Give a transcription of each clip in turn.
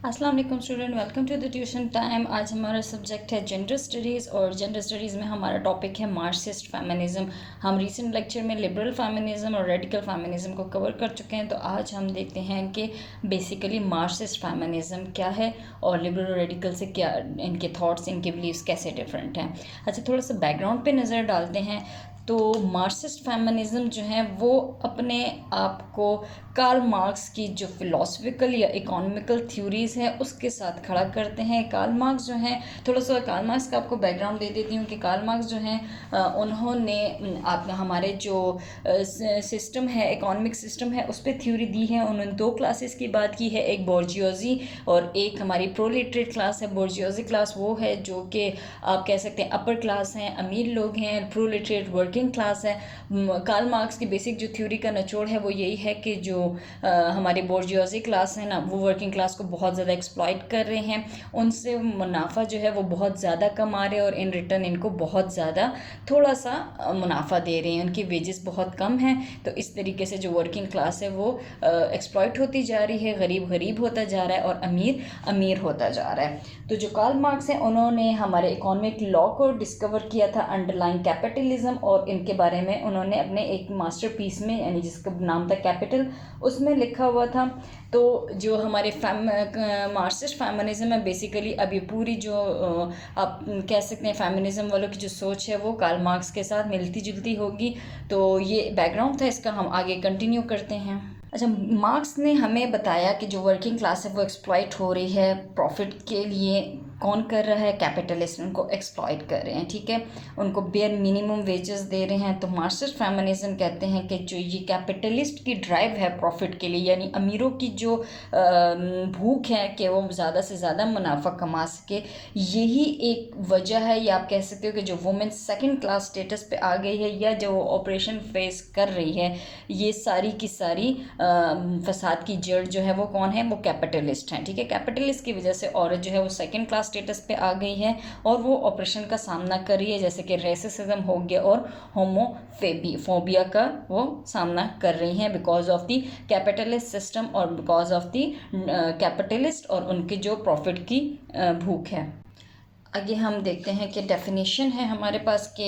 अस्सलाम वालेकुम student, welcome to the tuition time. आज हमारा सब्जेक्ट है जेंडर स्टडीज़ और जेंडर स्टडीज़ में हमारा टॉपिक है मार्क्सिस्ट फेमिनिज़म। हम रीसेंट लेक्चर में लिबरल फेमिनिज़म और रेडिकल फेमिनिज़म को कवर कर चुके हैं, तो आज हम देखते हैं कि बेसिकली मार्क्सिस्ट फेमिनिज़म क्या है और लिबरल और रेडिकल से क्या इनके थॉट्स, इनके बिलीव्स कैसे डिफरेंट हैं। अच्छा, थोड़ा सा बैकग्राउंड पे नज़र डालते हैं। तो मार्क्सिस्ट फेमिनिज़म जो है वो अपने आप को कार्ल मार्क्स की जो फ़िलासफ़िकल या इकोनॉमिकल थ्योरीज़ है उसके साथ खड़ा करते हैं। कार्ल मार्क्स जो हैं, थोड़ा सा कार्ल मार्क्स का आपको बैकग्राउंड दे देती हूँ कि कार्ल मार्क्स जो हैं उन्होंने आप हमारे जो सिस्टम है, इकोनॉमिक सिस्टम है, उस पर थ्योरी दी है। उन्होंने दो क्लासेस की बात की है, एक बोर्जियोजी और एक हमारी प्रोलेटरेट क्लास है। बोर्जियोजी क्लास वो है जो कि आप कह सकते हैं अपर क्लास हैं, अमीर लोग हैं। प्रोलेटरेट वर्किंग क्लास है। कार्ल मार्क्स की बेसिक जो थ्योरी का निचोड़ है वो यही है कि जो हमारी बोर्जियोजी क्लास है ना, वो वर्किंग क्लास को बहुत ज़्यादा एक्सप्लॉइट कर रहे हैं, उनसे मुनाफा जो है वो बहुत ज़्यादा कमा रहे हैं और इन रिटर्न इनको बहुत ज़्यादा थोड़ा सा मुनाफा दे रहे हैं। उनकी वेजेस बहुत कम हैं, तो इस तरीके से जो वर्किंग क्लास है वो एक्सप्लॉइट होती जा रही है, गरीब गरीब होता जा रहा है और अमीर अमीर होता जा रहा है। तो जो कार्ल मार्क्स हैं उन्होंने हमारे इकोनॉमिक लॉ को डिस्कवर किया था, अंडरलाइन कैपिटलिज्म, और इनके बारे में उन्होंने अपने एक मास्टरपीस में, यानी जिसका नाम था कैपिटल, उसमें लिखा हुआ था। तो जो हमारे मार्क्सिस्ट फेमिनिज्म है बेसिकली, अब ये पूरी जो आप कह सकते हैं फेमिनिज्म वालों की जो सोच है वो कार्ल मार्क्स के साथ मिलती जुलती होगी। तो ये बैकग्राउंड था इसका, हम आगे कंटिन्यू करते हैं। अच्छा, मार्क्स ने हमें बताया कि जो वर्किंग क्लास है वो एक्सप्लॉइट हो रही है प्रॉफिट के लिए। कौन कर रहा है? कैपिटलिस्ट उनको एक्सप्लॉइट कर रहे हैं, ठीक है, उनको बेयर मिनिमम वेजेस दे रहे हैं। तो मार्क्सिस्ट फेमिनिज्म कहते हैं कि जो ये कैपिटलिस्ट की ड्राइव है प्रॉफिट के लिए, यानी अमीरों की जो भूख है कि वो ज़्यादा से ज़्यादा मुनाफा कमा सके, यही एक वजह है। या आप कह सकते हो कि जो वुमेन सेकंड क्लास स्टेटस पे आ गई है या जो ऑपरेशन फेस कर रही है, ये सारी की सारी फसाद की जड़ जो है वो कौन है? वो कैपिटलिस्ट हैं, ठीक है। कैपिटलिस्ट की वजह से औरत जो है वो सेकंड क्लास स्टेटस पे आ गई है और वो ऑपरेशन का सामना कर रही है, जैसे कि रेसिज्म हो गया और होमोफोबिया का वो सामना कर रही हैं because of the capitalist system और बिकॉज ऑफ दी कैपिटलिस्ट और उनकी जो प्रॉफिट की भूख है। आगे हम देखते हैं कि डेफिनेशन है हमारे पास कि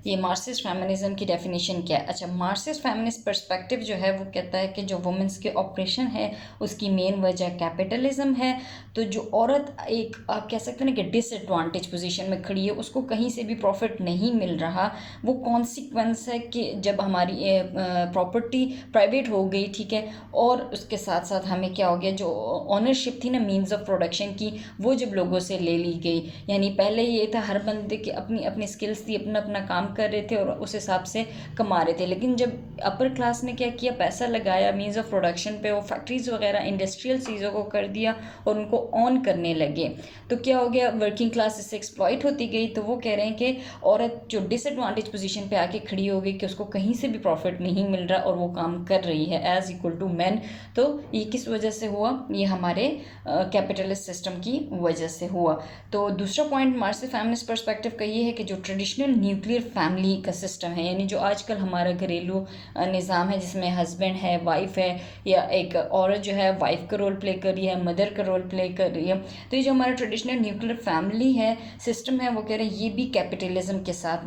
ये मार्क्सिस्ट फेमिनिज्म की डेफिनेशन क्या है। अच्छा, मार्क्सिस्ट फेमिनिस्ट पर्सपेक्टिव जो है वो कहता है कि जो वुमेंस के ऑपरेशन है उसकी मेन वजह कैपिटलिज्म है। तो जो औरत एक आप कह सकते हैं ना कि डिसएडवांटेज पोजीशन में खड़ी है, उसको कहीं से भी प्रॉफिट नहीं मिल रहा, वो कॉन्सिक्वेंस है कि जब हमारी प्रॉपर्टी प्राइवेट हो गई, ठीक है, और उसके साथ साथ हमें क्या हो गया, जो ऑनरशिप थी ना मीन्स ऑफ प्रोडक्शन की, वो जब लोगों से ले ली गई। यानी पहले ये था हर बंदे की अपनी अपनी स्किल्स थी, अपना अपना काम कर रहे थे और उस हिसाब से कमा रहे थे। लेकिन जब अपर क्लास ने क्या किया, पैसा लगाया मीन्स ऑफ प्रोडक्शन पे, वो फैक्ट्रीज वगैरह इंडस्ट्रियल चीज़ों को कर दिया और उनको ऑन करने लगे, तो क्या हो गया, वर्किंग क्लास इससे एक्सप्लॉइट होती गई। तो वो कह रहे हैं कि औरत जो डिसएडवांटेज पोजीशन पे आके खड़ी हो गई कि उसको कहीं से भी प्रॉफिट नहीं मिल रहा और वो काम कर रही है एज इक्वल टू मैन। तो ये किस वजह से हुआ? ये हमारे कैपिटलिस्ट सिस्टम की वजह से हुआ। तो दूसरा पॉइंट मार्क्सिस्ट फेमिनिस्ट पर्सपेक्टिव का ये है कि जो ट्रेडिशनल न्यूक्लियर फैमिली का सिस्टम है, यानी जो आजकल हमारा घरेलू निज़ाम है जिसमें हस्बैंड है, वाइफ है, या एक औरत जो है वाइफ का रोल प्ले कर रही है, मदर का रोल प्ले कर रही है, तो ये जो हमारा ट्रेडिशनल न्यूक्लियर फैमिली है, सिस्टम है, वो कह रहे हैं ये भी कैपिटलिज्म के साथ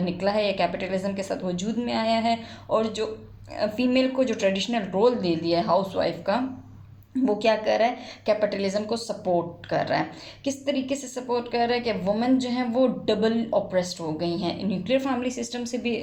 निकला है या कैपिटलिज्म के साथ वजूद में आया है। और जो फीमेल को जो ट्रेडिशनल रोल दे दिया है हाउस वाइफ का, वो क्या कर रहा है? कैपिटलिज्म को सपोर्ट कर रहा है। किस तरीके से सपोर्ट कर रहा है कि वुमेन जो हैं वो डबल ऑप्रेस्ड हो गई हैं, न्यूक्लियर फैमिली सिस्टम से भी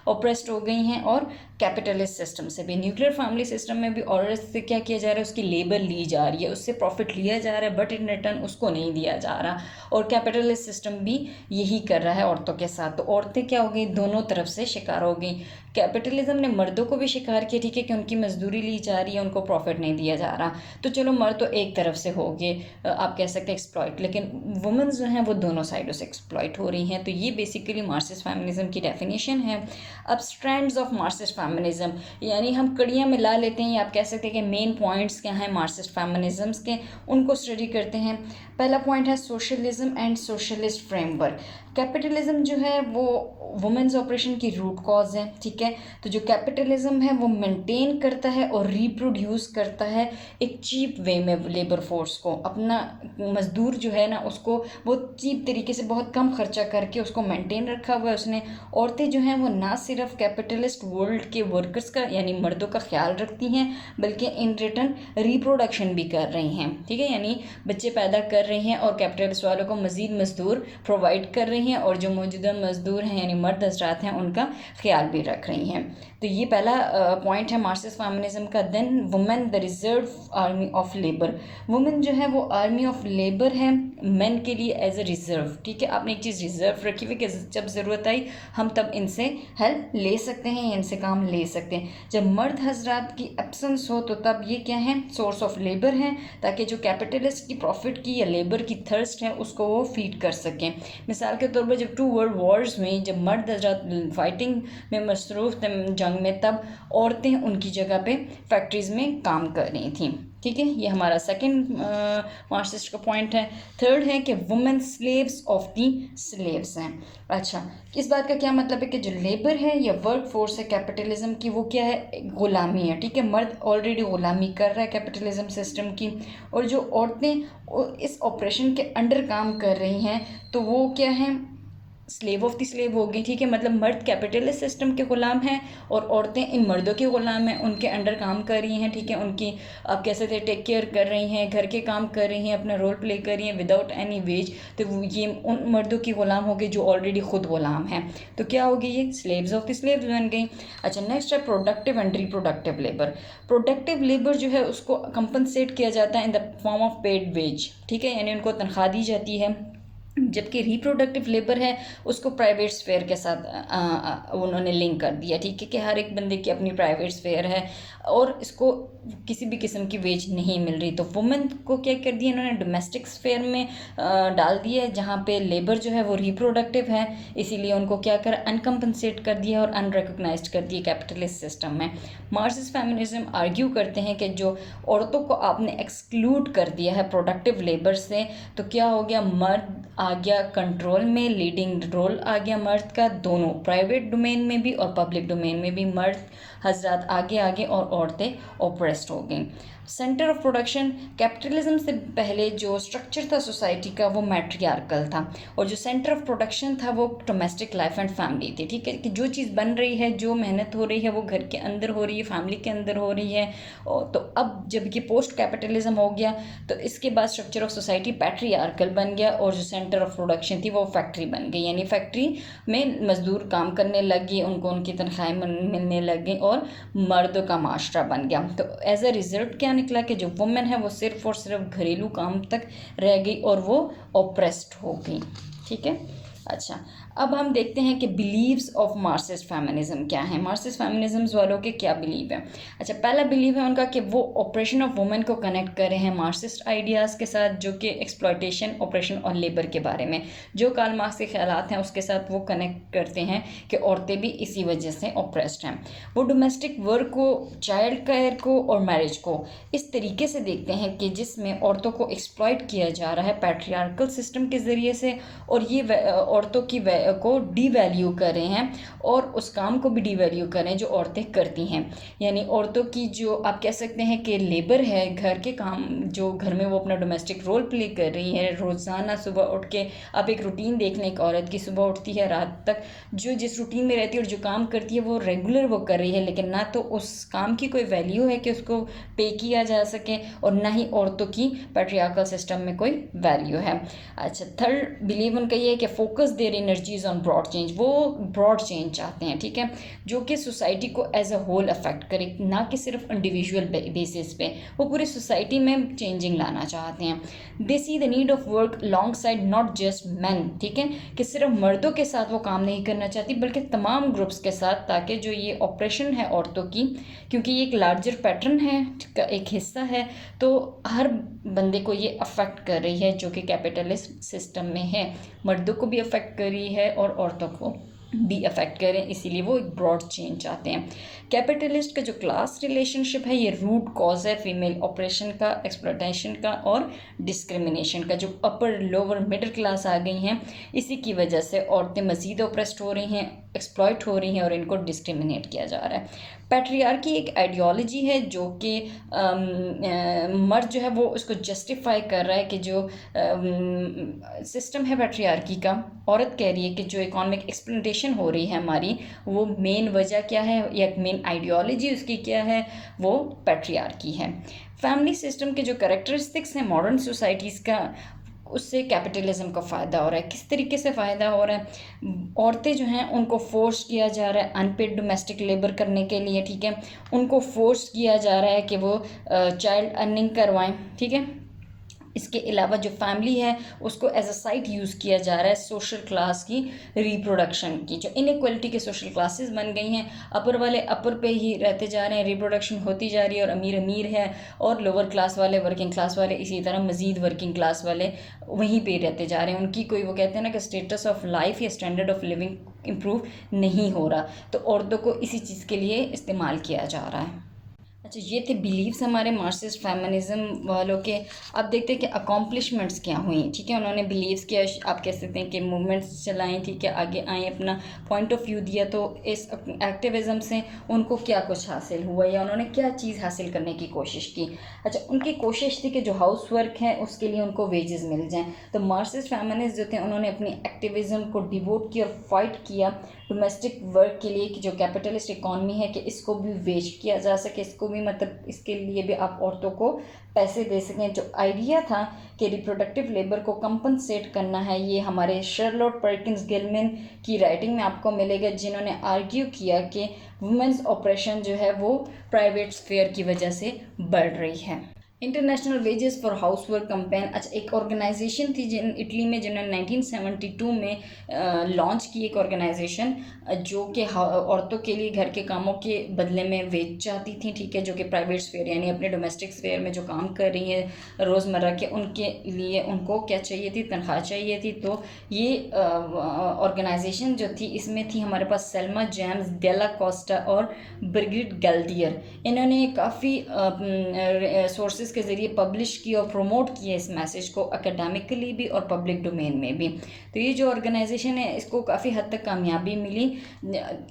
ऑप्रेस्ड हो गई हैं और कैपिटलिस्ट सिस्टम से भी। न्यूक्लियर फैमिली सिस्टम में भी औरत से क्या किया जा रहा है, उसकी लेबर ली जा रही है, उससे प्रॉफिट लिया जा रहा है, बट इन रिटर्न उसको नहीं दिया जा रहा। और कैपिटलिस्ट सिस्टम भी यही कर रहा है औरतों के साथ। तो औरतें क्या हो गई? दोनों तरफ से शिकार हो गई। कैपिटलिज्म ने मर्दों को भी शिकार किया, ठीक है, कि उनकी मजदूरी ली जा रही है, उनको प्रॉफिट नहीं दिया जा रहा। तो चलो, मर्द तो एक तरफ से हो गए, आप कह सकते हैं एक्सप्लॉइट, लेकिन वुमेन जो हैं वो दोनों साइडों से एक्सप्लॉइट हो रही हैं। तो ये बेसिकली मार्क्सिस्ट फेमिनिज्म की डेफिनेशन है। अब स्ट्रैंड्स ऑफ मार्क्सिस्ट फेमिनिज्म, यानी हम कड़ियाँ मिला लेते हैं, या आप कह सकते हैं कि मेन पॉइंट्स क्या हैं मार्क्सिस्ट फेमिनिज्म्स के, उनको स्टडी करते हैं। पहला पॉइंट है socialism and socialist framework. Capitalism जो है वो वुमेन्स ऑपरेशन की रूट कॉज है, ठीक है। तो जो कैपिटलिज्म है वो मेंटेन करता है और रिप्रोड्यूस करता है एक चीप वे में लेबर फोर्स को, अपना मजदूर जो है ना उसको वो चीप तरीके से बहुत कम खर्चा करके उसको मेंटेन रखा हुआ है उसने। औरतें जो हैं वो ना सिर्फ कैपिटलिस्ट वर्ल्ड के वर्कर्स का यानी मर्दों का ख्याल रखती हैं, बल्कि इन रिटर्न रिप्रोडक्शन भी कर रही हैं, ठीक है, यानी बच्चे पैदा कर रही हैं और कैपिटलिस्ट वालों को मज़ीद मजदूर प्रोवाइड कर रही हैं और जो मौजूदा मजदूर हैं यानी मर्द हजरात हैं उनका ख्याल भी रख रही हैं। तो ये पहला पॉइंट है मार्क्सिस्ट फेमिनिज्म का। Then women the reserve army of labour, women जो है वो आर्मी ऑफ लेबर है मेन के लिए एज ए रिजर्व, ठीक है। आपने एक चीज़ रिजर्व रखी हुई कि जब ज़रूरत आई हम तब इनसे हेल्प ले सकते हैं, इनसे काम ले सकते हैं। जब मर्द हजरात की एब्सेंस हो तो तब ये क्या है, सोर्स ऑफ लेबर हैं, ताकि जो कैपिटलिस्ट की प्रॉफिट की या लेबर की थर्स्ट है उसको वो फीड कर सकें। मिसाल के तौर पर जब 2 वर्ल्ड वॉर्स हुई, जब मर्द हजरात फाइटिंग में मसरूफ़ थे जंग में, तब औरतें उनकी जगह पे फैक्ट्रीज़ में काम कर रही थी, ठीक है। ये हमारा सेकंड मार्क्सिस्ट का पॉइंट है। थर्ड है कि women slaves of the slaves हैं। अच्छा, इस बात का क्या मतलब है कि जो लेबर है या वर्क फोर्स है कैपिटलिज्म की वो क्या है, गुलामी है, ठीक है। मर्द ऑलरेडी गुलामी कर रहा है कैपिटलिज्म सिस्टम की, और जो औरतें इस ऑपरेशन के अंडर काम कर रही हैं तो वो क्या है, स्लेव ऑफ द स्लेव हो गई, ठीक है। मतलब मर्द कैपिटलिस्ट सिस्टम के ग़ुलाम हैं और औरतें इन मर्दों के ग़ुलाम हैं, उनके अंडर काम कर रही हैं, ठीक है। उनकी आप कह सकते हैं टेक केयर कर रही हैं, घर के काम कर रही हैं, अपना रोल प्ले कर रही हैं विदाउट एनी वेज। तो ये उन मर्दों की ग़ुलाम हो गई जो ऑलरेडी खुद ग़ुलाम हैं। तो क्या होगी, ये स्लेव्स ऑफ द स्लेव्स बन गई। अच्छा, नेक्स्ट है productive and reproductive labour. Productive labour जो है उसको कंपनसेट किया जाता है in the form of paid wage, ठीक है, यानी उनको तनख्वाह दी जाती है। जबकि रिप्रोडक्टिव लेबर है उसको प्राइवेट स्फेयर के साथ उन्होंने लिंक कर दिया, ठीक है, कि हर एक बंदे की अपनी प्राइवेट स्फेयर है और इसको किसी भी किस्म की वेज नहीं मिल रही। तो वुमेन को क्या कर दिया इन्होंने, डोमेस्टिक स्फेयर में डाल दिया है जहाँ पे लेबर जो है वो रिप्रोडक्टिव है, इसीलिए उनको क्या कर अनकम्पनसेट कर दिया और अनरिकॉग्नाइज्ड कर दिया कैपिटलिस्ट सिस्टम में। मार्क्सिस्ट फेमिनिज्म आर्ग्यू करते हैं कि जो औरतों को आपने एक्सक्लूड कर दिया है प्रोडक्टिव लेबर से, तो क्या हो गया, मर्द आ गया कंट्रोल में, लीडिंग रोल आ गया मर्द का, दोनों प्राइवेट डोमेन में भी और पब्लिक डोमेन में भी मर्द हजरात आगे और औरतें ओप्रेस्ड हो गई। सेंटर ऑफ प्रोडक्शन, कैपिटलिज्म से पहले जो स्ट्रक्चर था सोसाइटी का वो मैट्रियार्कल था और जो सेंटर ऑफ प्रोडक्शन था वो डोमेस्टिक लाइफ एंड फैमिली थी, ठीक है, कि जो चीज़ बन रही है, जो मेहनत हो रही है वो घर के अंदर हो रही है, फैमिली के अंदर हो रही है। तो अब जब ये पोस्ट कैपिटलिज्म हो गया तो इसके बाद स्ट्रक्चर ऑफ सोसाइटी पैट्रियार्कल बन गया और जो सेंटर ऑफ प्रोडक्शन थी वो फैक्ट्री बन गई, यानी फैक्ट्री में मजदूर काम करने लगी, उनको उनकी तनख्वाहें मिलने लग गई और मर्दों का माशरा बन गया। तो एज अ रिजल्ट क्या निकला कि जो वुमेन है वो सिर्फ और सिर्फ घरेलू काम तक रह गई और वो ऑप्रेस्ड हो गई, ठीक है। अच्छा, अब हम देखते हैं कि बिलीव्स ऑफ मार्क्सिस्ट फेमिनिज्म क्या है, मार्क्सिस्ट फेमिनिज्म वालों के क्या बिलीव है। अच्छा, पहला बिलीव है उनका कि वो ऑपरेशन ऑफ वुमेन को कनेक्ट कर रहे हैं मार्क्सिस्ट आइडियाज़ के साथ, जो कि एक्सप्लॉयटेशन, ऑपरेशन और लेबर के बारे में, जो कार्ल मार्क्स के ख्यालात हैं उसके साथ वो कनेक्ट करते हैं कि औरतें भी इसी वजह से ऑप्रेस्ड हैं। वो डोमेस्टिक वर्क को, चाइल्ड केयर को और मैरिज को इस तरीके से देखते हैं कि जिसमें औरतों को एक्सप्लॉयट किया जा रहा है पैट्रियार्कल सिस्टम के ज़रिए से, और ये औरतों की को डीवैल्यू कर रहे हैं और उस काम को भी डीवैल्यू कर रहे हैं जो औरतें करती हैं। यानी औरतों की जो आप कह सकते हैं कि लेबर है, घर के काम, जो घर में वो अपना डोमेस्टिक रोल प्ले कर रही है, रोज़ाना सुबह उठ के आप एक रूटीन देख लें, एक औरत की सुबह उठती है रात तक जो जिस रूटीन में रहती है और जो काम करती है वो रेगुलर वो कर रही है, लेकिन ना तो उस काम की कोई वैल्यू है कि उसको पे किया जा सके और ना ही औरतों की पैट्रियार्कल सिस्टम में कोई वैल्यू है। अच्छा, थर्ड बिलीव उनका ये है कि focus their energies on broad change, वो ब्रॉड चेंज चाहते हैं, ठीक है, जो कि सोसाइटी को एज अ होल अफेक्ट करे, ना कि सिर्फ इंडिविजुअल बेसिस पे, वो पूरी सोसाइटी में चेंजिंग लाना चाहते हैं। They see the need of work alongside not just man, ठीक है, कि सिर्फ मर्दों के साथ वो काम नहीं करना चाहती बल्कि तमाम ग्रुप्स के साथ, ताकि जो ये ऑपरेशन है औरतों की, क्योंकि ये एक लार्जर पैटर्न है का एक हिस्सा है, तो हर बंदे को ये अफेक्ट कर रही है जो कि कैपिटलिस्ट सिस्टम में है, मर्दों को भी अफेक्ट कर रही है और औरतों को भी अफेक्ट करें, इसीलिए वो एक ब्रॉड चेंज चाहते हैं। कैपिटलिस्ट का जो क्लास रिलेशनशिप है ये रूट कॉज है फीमेल ऑपरेशन का, एक्सप्लॉयटेशन का और डिस्क्रिमिनेशन का। जो अपर लोअर मिडिल क्लास आ गई हैं, इसी की वजह से औरतें मज़ीद ऑप्रेस्ड हो रही हैं, एक्सप्लॉयट हो रही हैं और इनको डिस्क्रिमिनेट किया जा रहा है। पैट्रियार्की एक आइडियोलॉजी है जो कि मर्द जो है वो उसको जस्टिफाई कर रहा है कि जो सिस्टम है पैट्रियार्की का, औरत कह रही है कि जो इकोनॉमिक एक्सप्लॉयटेशन हो रही है हमारी, वो मेन वजह क्या है या मेन आइडियोलॉजी उसकी क्या है, वो पैट्रियार्की है। फैमिली सिस्टम के जो करेक्टरिस्टिक्स हैं मॉडर्न सोसाइटीज़ का, उससे कैपिटलिज्म का फ़ायदा हो रहा है। किस तरीके से फ़ायदा हो रहा है? औरतें जो हैं उनको फोर्स किया जा रहा है अनपेड डोमेस्टिक लेबर करने के लिए, ठीक है। उनको फोर्स किया जा रहा है कि वो चाइल्ड अर्निंग करवाएं, ठीक है। इसके अलावा जो फैमिली है उसको एज अ साइट यूज़ किया जा रहा है सोशल क्लास की रिप्रोडक्शन की। जो इनइक्वालिटी के सोशल क्लासेस बन गई हैं, अपर वाले अपर पे ही रहते जा रहे हैं, रिप्रोडक्शन होती जा रही है और अमीर अमीर है और लोअर क्लास वाले, वर्किंग क्लास वाले, इसी तरह मज़ीद वर्किंग क्लास वाले वहीं पे रहते जा रहे हैं। उनकी कोई, वो कहते हैं ना कि स्टेटस ऑफ लाइफ या स्टैंडर्ड ऑफ लिविंग इम्प्रूव नहीं हो रहा, तो औरतों को इसी चीज़ के लिए इस्तेमाल किया जा रहा है। अच्छा, ये थे बिलीव्स हमारे मार्क्सिस्ट फेमिनिज्म वालों के। अब देखते हैं कि अकॉम्प्लिशमेंट्स क्या हुई, ठीक है। उन्होंने बिलीव्स किया, आप कह सकते हैं कि मूवमेंट्स चलाई, ठीक है, आगे आए, अपना पॉइंट ऑफ व्यू दिया, तो इस एक्टिविज़म से उनको क्या कुछ हासिल हुआ या उन्होंने क्या चीज़ हासिल करने की कोशिश की। अच्छा, उनकी कोशिश थी कि जो हाउस वर्क है उसके लिए उनको वेजेस मिल जाएँ। तो मार्क्सिस्ट फेमिनिस्ट जो थे उन्होंने अपनी एक्टिविज़म को डिवोट किया और फाइट किया डोमेस्टिक वर्क के लिए कि जो कैपिटलिस्ट इकॉनमी है कि इसको भी वेज किया जा सके, इसको भी मतलब इसके लिए भी आप औरतों को पैसे दे सकें। जो आइडिया था कि रिप्रोडक्टिव लेबर को कंपनसेट करना है, ये हमारे शर्लोट पर्किंस गिलमैन की राइटिंग में आपको मिलेगा, जिन्होंने आर्ग्यू किया कि वुमेन्स ऑपरेशन जो है वो प्राइवेट स्फेयर की वजह से बढ़ रही है। International wages for house work campaign, अच्छा, एक ऑर्गेनाइजेशन थी जिन इटली में, जिन्होंने 1972 में लॉन्च की एक ऑर्गेनाइजेशन जो कि औरतों के लिए घर के कामों के बदले में वेज चाहती थी, ठीक है, जो कि प्राइवेट स्फेयर यानी अपने डोमेस्टिक स्फेयर में जो काम कर रही हैं रोज़मर्रा के, उनके लिए उनको क्या चाहिए थी, तनख्वाह चाहिए थी। तो ये ऑर्गेनाइजेशन जो थी, इसमें थी हमारे पास सेल्मा जेम्स, डेला कोस्टा और ब्रिगिड गैल्डियर। इन्होंने काफ़ी सोर्सेज के ज़रिए पब्लिश की और प्रमोट किया इस मैसेज को एकेडमिकली भी और पब्लिक डोमेन में भी। तो ये जो ऑर्गेनाइजेशन है इसको काफ़ी हद तक कामयाबी मिली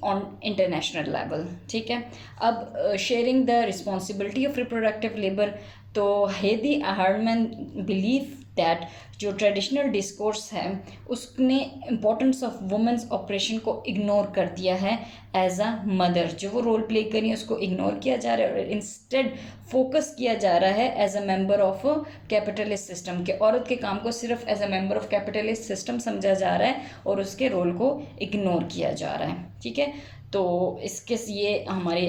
ऑन इंटरनेशनल लेवल, ठीक है। अब sharing the responsibility of reproductive labour, तो हेदी हार्डमैन बिलीव दैट जो ट्रेडिशनल डिस्कोर्स है उसने इम्पोर्टेंस ऑफ वुमेन्स ऑपरेशन को इग्नोर कर दिया है। एज अ मदर जो वो रोल प्ले करी है उसको इग्नोर किया जा रहा है और इंस्टेड फोकस किया जा रहा है as a member of capitalist system के। औरत के काम को सिर्फ as a member of capitalist system समझा जा रहा है और उसके रोल को इग्नोर किया जा रहा है, ठीक है। तो इसके ये हमारे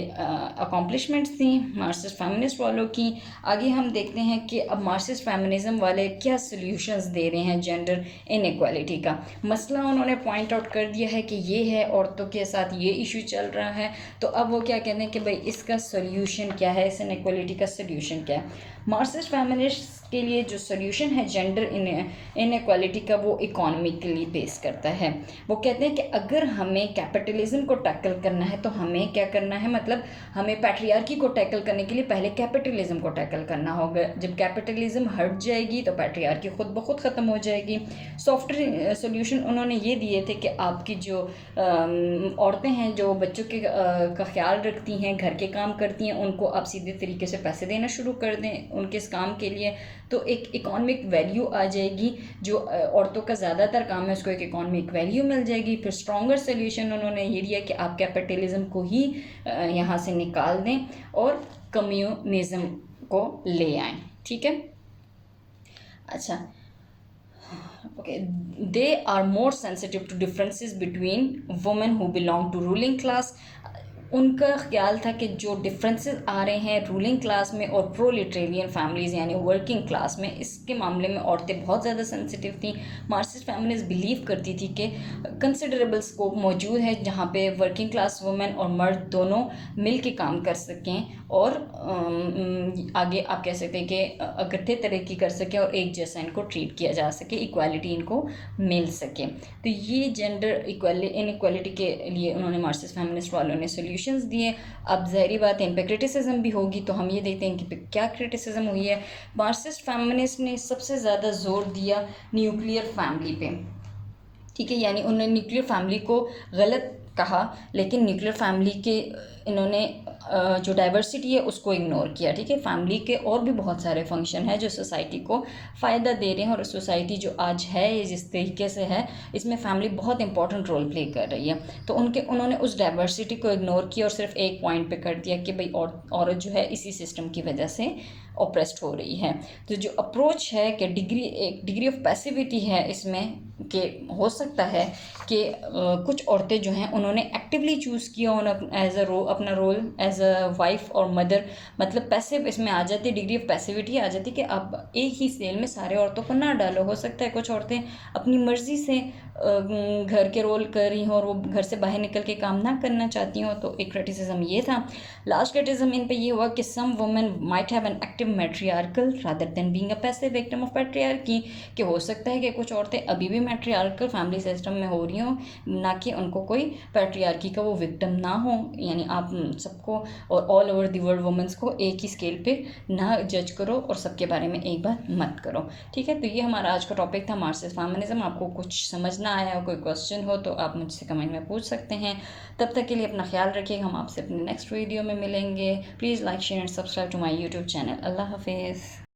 अकॉम्प्लिशमेंट्स थी मार्क्सिस्ट फेमिनिस्ट वालों की। आगे हम देखते हैं कि अब मार्क्सिस्ट फेमिनिज्म वाले क्या सॉल्यूशंस दे रहे हैं जेंडर इनइक्वालिटी का मसला। उन्होंने पॉइंट आउट कर दिया है कि ये है, औरतों के साथ ये इशू चल रहा है, तो अब वो क्या कहते हैं कि भाई इसका सॉल्यूशन क्या है, इस इनइक्वालिटी का सॉल्यूशन क्या है। मार्क्सिस्ट फेमिनिस्ट के लिए जो सॉल्यूशन है जेंडर इनइक्वालिटी का, वो इकोनॉमिकली बेस करता है। वो कहते हैं कि अगर हमें कैपिटलिज्म को टैकल करना है तो हमें क्या करना है, मतलब हमें पैट्रियार्की को टैकल करने के लिए पहले कैपिटलिज्म को टैकल करना होगा। जब कैपिटलिज्म हट जाएगी तो पैट्रियार्की खुद ब खुद ख़त्म हो जाएगी। सॉफ्टवेयर सॉल्यूशन उन्होंने ये दिए थे कि आपकी जो औरतें हैं जो बच्चों के का ख्याल रखती हैं, घर के काम करती हैं, उनको आप सीधे तरीके से पैसे देना शुरू कर दें उनके इस काम के लिए, तो एक इकोनॉमिक वैल्यू आ जाएगी। जो औरतों का ज़्यादातर काम है उसको एक इकोनॉमिक वैल्यू मिल जाएगी। फिर स्ट्रॉन्गर सोल्यूशन उन्होंने ये दिया कि आप कैपिटलिज्म को ही यहाँ से निकाल दें और कम्युनिज्म को ले आएँ, ठीक है। अच्छा, okay, they are more sensitive to differences between women who belong to ruling class. उनका ख्याल था कि जो डिफरेंसेस आ रहे हैं रूलिंग क्लास में और प्रोलिटेरियन फैमिलीज़ यानी वर्किंग क्लास में, इसके मामले में औरतें बहुत ज़्यादा सेंसिटिव थी। मार्क्सिस्ट फेमिनिस्ट बिलीव करती थी कि कंसिडरेबल स्कोप मौजूद है जहाँ पे वर्किंग क्लास वुमेन और मर्द दोनों मिल के काम कर सकें और आगे आप कह सकते हैं कि इकट्ठे तरक्की कर सकें और एक जैसा इनको ट्रीट किया जा सके, इक्वालिटी इनको मिल सके। तो ये जेंडर इनइक्वालिटी के लिए उन्होंने मार्क्सिस्ट फेमिनिस्ट वालों ने सॉल्यूशंस दिए। अब ज़ाहिर बात है इन पे क्रिटिसिज्म भी होगी, तो हम ये देखते हैं कि क्या क्रिटिसिज्म हुई है। मार्क्सिस्ट फेमिनिस्ट ने सबसे ज़्यादा जोर दिया न्यूक्लियर फैमिली पे, ठीक है, यानी उन्होंने न्यूक्लियर फैमिली को गलत कहा, लेकिन न्यूक्लियर फैमिली के इन्होंने जो डाइवर्सिटी है उसको इग्नोर किया, ठीक है। फैमिली के और भी बहुत सारे फंक्शन हैं जो सोसाइटी को फ़ायदा दे रहे हैं, और सोसाइटी जो आज है ये जिस तरीके से है इसमें फैमिली बहुत इंपॉर्टेंट रोल प्ले कर रही है। तो उन्होंने उस डाइवर्सिटी को इग्नोर किया और सिर्फ एक पॉइंट पे कर दिया कि भाई औरत जो है इसी सिस्टम की वजह से ऑप्रेस्ड हो रही है। तो जो अप्रोच है कि एक डिग्री ऑफ पैसिविटी है इसमें, कि हो सकता है कि कुछ औरतें जो हैं उन्होंने एक्टिवली चूज़ किया एज अपना रोल एज अ वाइफ और मदर, मतलब पैसिव इसमें आ जाती है, डिग्री ऑफ पैसिविटी आ जाती है कि आप एक ही सेल में सारे औरतों को ना डालो। हो सकता है कुछ औरतें अपनी मर्ज़ी से घर के रोल कर रही हों और वो घर से बाहर निकल के काम ना करना चाहती हों, तो एक क्रिटिसिज्म ये था। लास्ट क्रिटिसिज्म इन पे ये हुआ कि some women might have an active matriarchal rather than being a passive victim of patriarchy, कि हो सकता है कि कुछ औरतें अभी भी मैट्रियार्कल फैमिली सिस्टम में हो रही हों, ना कि उनको कोई पैट्रियार्की का वो विक्टिम ना हो। यानी आप सबको और all over the world women's को एक ही स्केल पे ना जज करो और सबके बारे में एक बार मत करो, ठीक है। तो ये हमारा आज का टॉपिक था मार्क्सिस्ट फेमिनिज्म। आपको कुछ समझ ना आया हो, कोई क्वेश्चन हो तो आप मुझसे कमेंट में पूछ सकते हैं। तब तक के लिए अपना ख्याल रखिए, हम आपसे अपने नेक्स्ट वीडियो में मिलेंगे। Please like share and subscribe to my YouTube channel. अल्लाह हाफिज़।